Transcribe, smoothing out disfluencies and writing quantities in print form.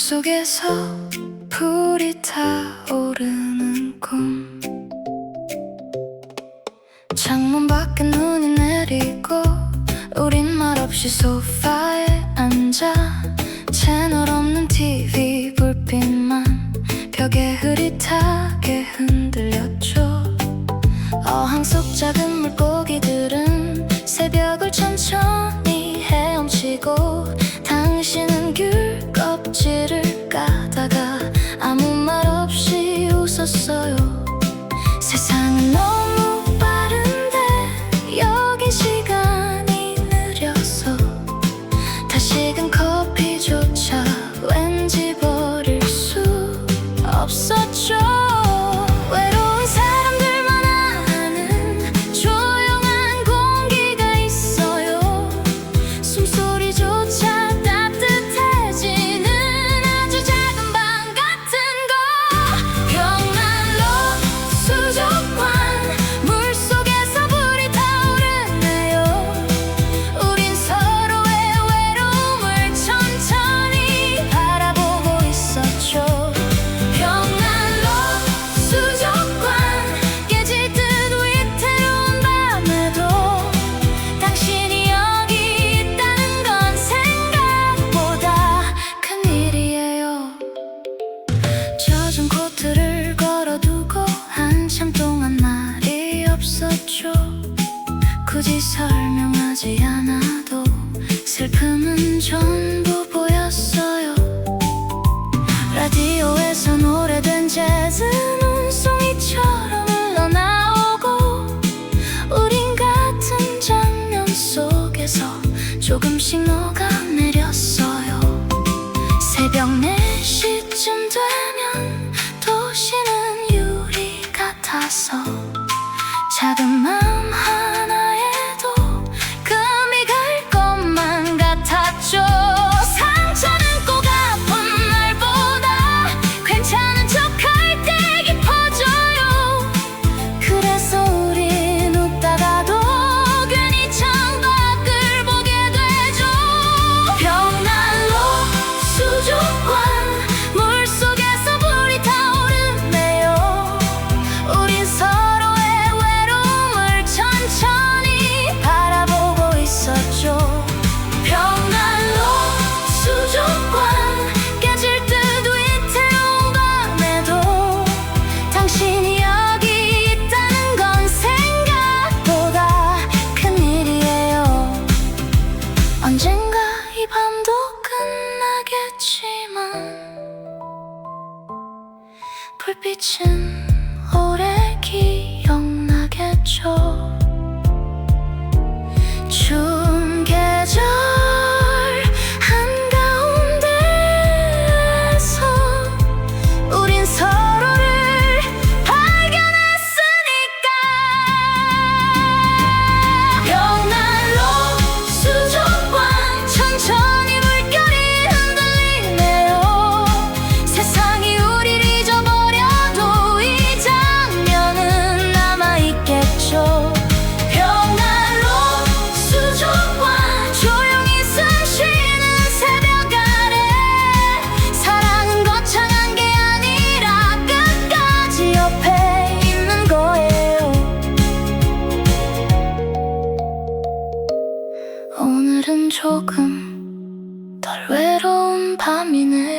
꿈속에서 불이 타오르는 꿈. 창문 밖에 눈이 내리고 우린 말없이 소파에 앉아 채널 없는 TV 불빛만 벽에 흐릿하게 흔들렸죠. 어항 속 작은 물고기들은 새벽을 천천히 헤엄치고 당신은 귤 껍질을 까다가 아무 말 없이 웃었어요. 세상은 너무 빠른데 여긴 시간이 느려서 다시금 커피조차 왠지 버릴 수 없었죠. 외로운 사람들만 아는 조용한 공기가 있어요. 숨소리조차 따뜻해지는 아주 작은 방 같은 거. 벽난로 수족관 물속에서 불이 타오르네요. 우린 서로의 외로움을 천천히 바라보고 있었죠. 벽난로 수족관 깨질 듯 위태로운 밤에도 당신이 여기 있다는 건 생각보다 큰일이에요. 젖은 코트를 걸어두고 한참 동안 말이 없었죠. 굳이 설명하지 않아도 슬픔은 전부 보였어요. 라디오에서 노래된 재즈는 송이처럼 흘러나오고 우린 같은 장면 속에서 조금씩 녹아내렸어요. 새벽 4시쯤 되면 도시는 유리 같아서 작은 마음 하나에도 금이 갈 것만 같았죠. 상처는 꼭 아픈 날보다 괜찮은 척할 때 깊어져요. 그래서 우린 웃다가도 괜히 창밖을 보게 되죠. 벽난로 수족관 물속에서 불이 타오르네요. 우린 서로의 외로움을 천천히 바라보고 있었죠. 벽난로 수족관 깨질 듯 위태로운 밤에도 당신이 여기 있다는 건 생각보다 큰일이에요. 언젠가 이 밤도 끝나겠지만 불빛은 오래 기억나겠죠. 추운 계절 한가운데에서 우린 서로를 발견했으니까. 벽난로 수족관 천천히 물결이 흔들리네요. 세상이 우리를 잊어버려도 이 장면은 남아있겠죠. 벽난로 수족관 조용히 숨쉬는 새벽 아래 사랑은 거창한 게 아니라 끝까지 옆에 있는 거예요. 오늘은 조금 덜 외로운 밤이네요.